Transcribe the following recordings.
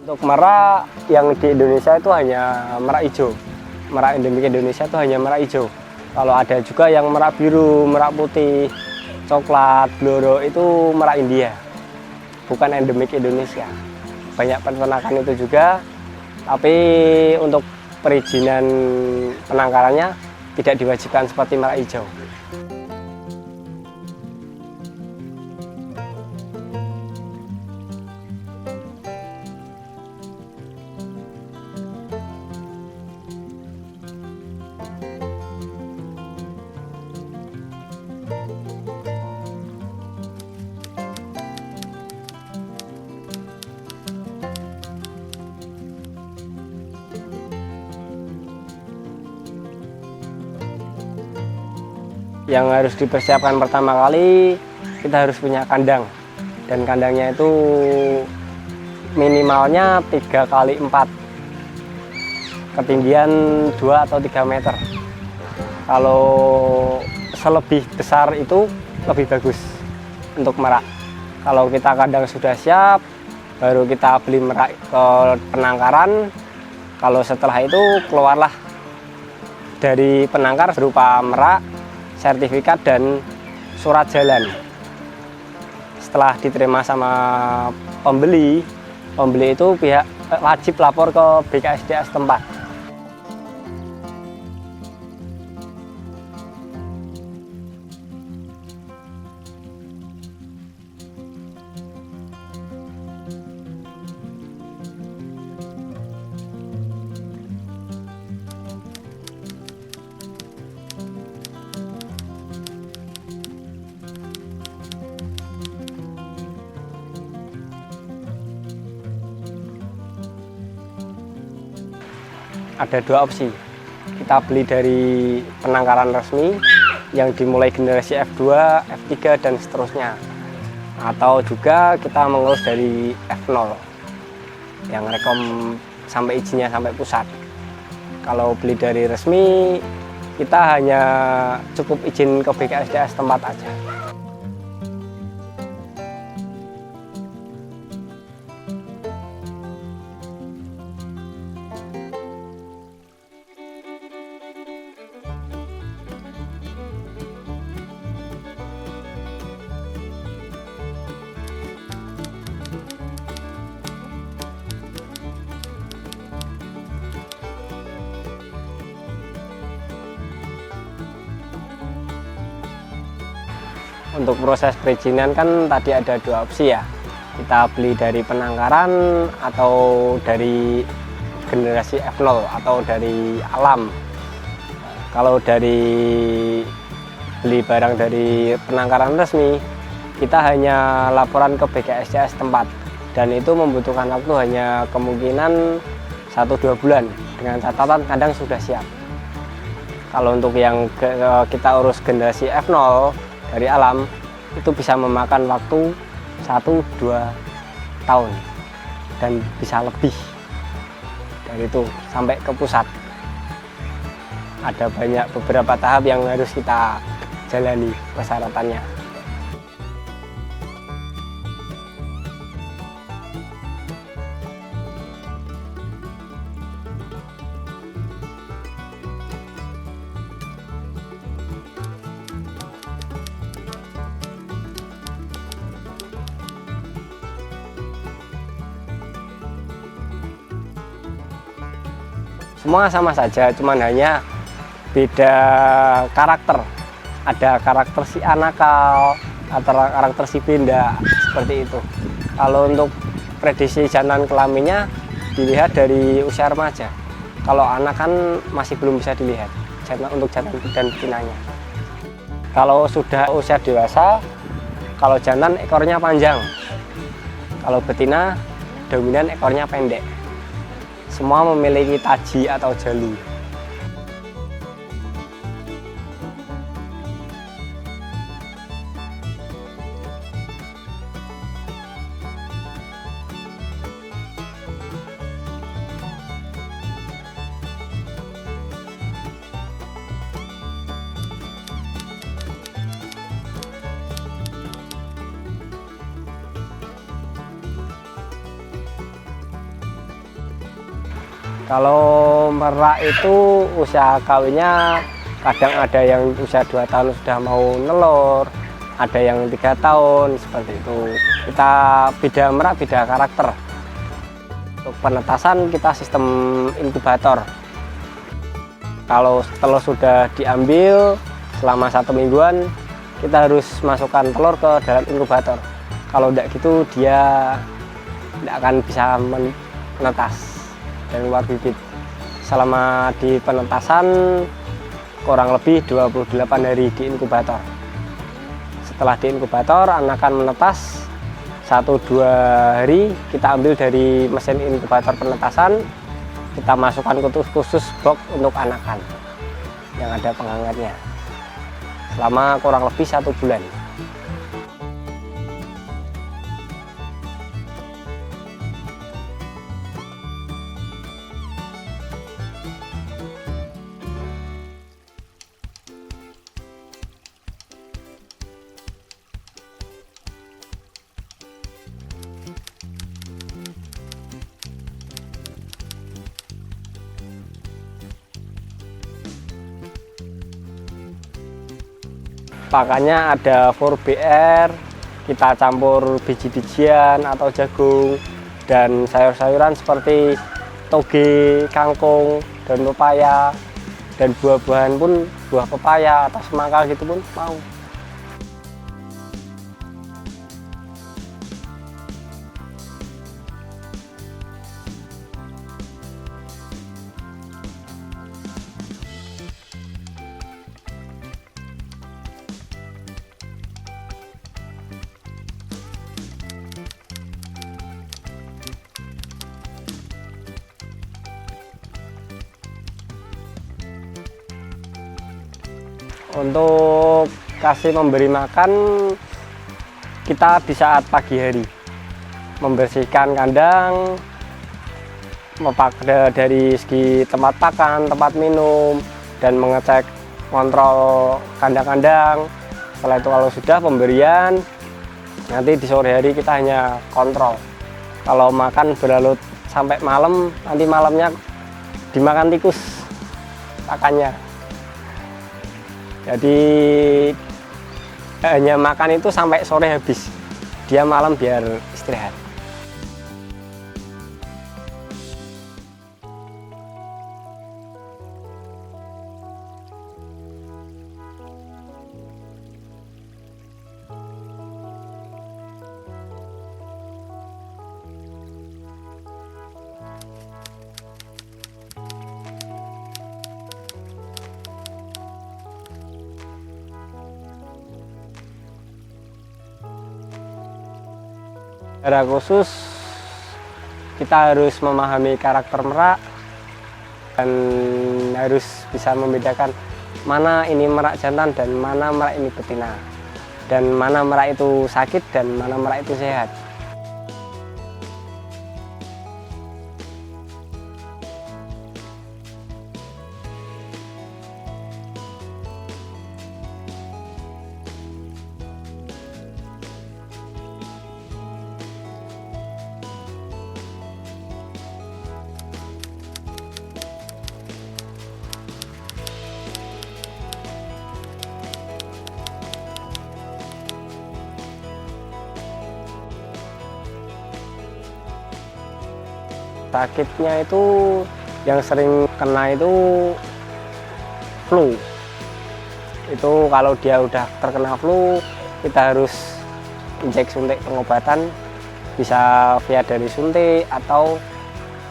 Untuk merak yang di Indonesia itu hanya merak hijau. Merak endemik Indonesia itu hanya merak hijau. Kalau ada juga yang merak biru, merak putih, coklat, bloro itu merak India. Bukan endemik Indonesia. Banyak peternakan itu juga, tapi untuk perizinan penangkarannya tidak diwajibkan seperti merak hijau. Yang harus dipersiapkan pertama kali, kita harus punya kandang, dan kandangnya itu minimalnya 3 kali 4, ketinggian 2 atau 3 meter. Kalau selebih besar itu lebih bagus untuk merak. Kalau kita kandang sudah siap, baru kita beli merak ke penangkaran. Kalau setelah itu keluarlah dari penangkar berupa merak, sertifikat dan surat jalan. Setelah diterima sama pembeli itu pihak wajib lapor ke BKSDA setempat. Ada 2 opsi, kita beli dari penangkaran resmi yang dimulai generasi F2, F3 dan seterusnya, atau juga kita mengurus dari F0 yang rekom sampai izinnya sampai pusat. Kalau beli dari resmi, kita hanya cukup izin ke BKSDA setempat aja. Untuk proses perizinan kan tadi ada 2 opsi ya, kita beli dari penangkaran atau dari generasi F0 atau dari alam. Kalau dari beli barang dari penangkaran resmi, kita hanya laporan ke BKSDA setempat, dan itu membutuhkan waktu hanya kemungkinan 1-2 bulan dengan catatan kandang sudah siap. Kalau untuk yang kita urus generasi F0 dari alam, itu bisa memakan waktu 1-2 tahun dan bisa lebih dari itu sampai ke pusat. Ada beberapa tahap yang harus kita jalani persyaratannya. Semua sama saja, cuman hanya beda karakter. Ada karakter si anakal atau karakter si benda, seperti itu. Kalau untuk prediksi jantan kelaminnya dilihat dari usia remaja. Kalau anak kan masih belum bisa dilihat untuk jantan dan betinanya. Kalau sudah usia dewasa, kalau jantan ekornya panjang, kalau betina dominan ekornya pendek. Semua memiliki taji atau jalu. Kalau merak itu usia kawinnya kadang ada yang usia 2 tahun sudah mau nelur, ada yang 3 tahun seperti itu. Kita beda merak, beda karakter. Untuk penetasan kita sistem inkubator. Kalau telur sudah diambil selama 1 mingguan, kita harus masukkan telur ke dalam inkubator. Kalau tidak gitu dia tidak akan bisa menetas dan keluar bibit. Selama di penetasan kurang lebih 28 hari di inkubator. Setelah di inkubator anakan menetas 1-2 hari, kita ambil dari mesin inkubator penetasan, kita masukkan ke khusus box untuk anakan yang ada penghangatnya selama kurang lebih 1 bulan. Pakannya ada 4BR, kita campur biji-bijian atau jagung dan sayur-sayuran seperti toge, kangkung, dan pepaya, dan buah-buahan pun buah pepaya atau semangka gitu pun mau. Untuk memberi makan kita di saat pagi hari, membersihkan kandang dari segi tempat pakan, tempat minum, dan mengecek kontrol kandang-kandang. Setelah itu kalau sudah pemberian, nanti di sore hari kita hanya kontrol. Kalau makan berlarut sampai malam, nanti malamnya dimakan tikus pakannya. Jadi hanya makan itu sampai sore habis, dia malam biar istirahat. Secara khusus kita harus memahami karakter merak dan harus bisa membedakan mana ini merak jantan dan mana merak ini betina, dan mana merak itu sakit dan mana merak itu sehat. Sakitnya itu yang sering kena itu flu. Itu kalau dia udah terkena flu, kita harus injek suntik pengobatan, bisa via dari suntik atau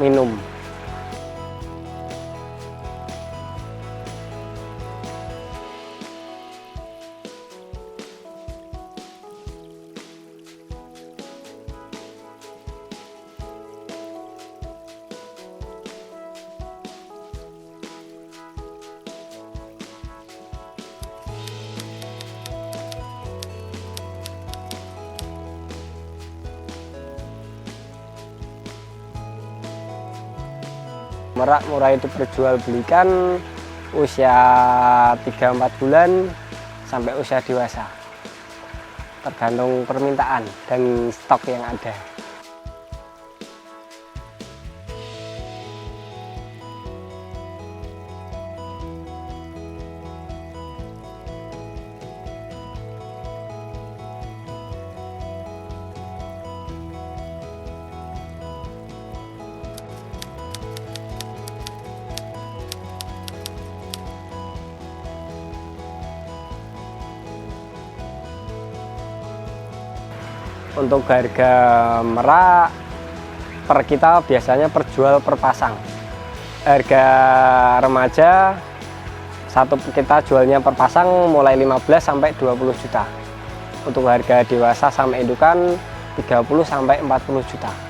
minum. Merak mulai diperjualbelikan usia 3-4 bulan sampai usia dewasa, tergantung permintaan dan stok yang ada. Untuk harga merak per kita biasanya perjual per pasang. Harga remaja satu kita jualnya per pasang mulai 15 sampai 20 juta. Untuk harga dewasa sama indukan 30 sampai 40 juta.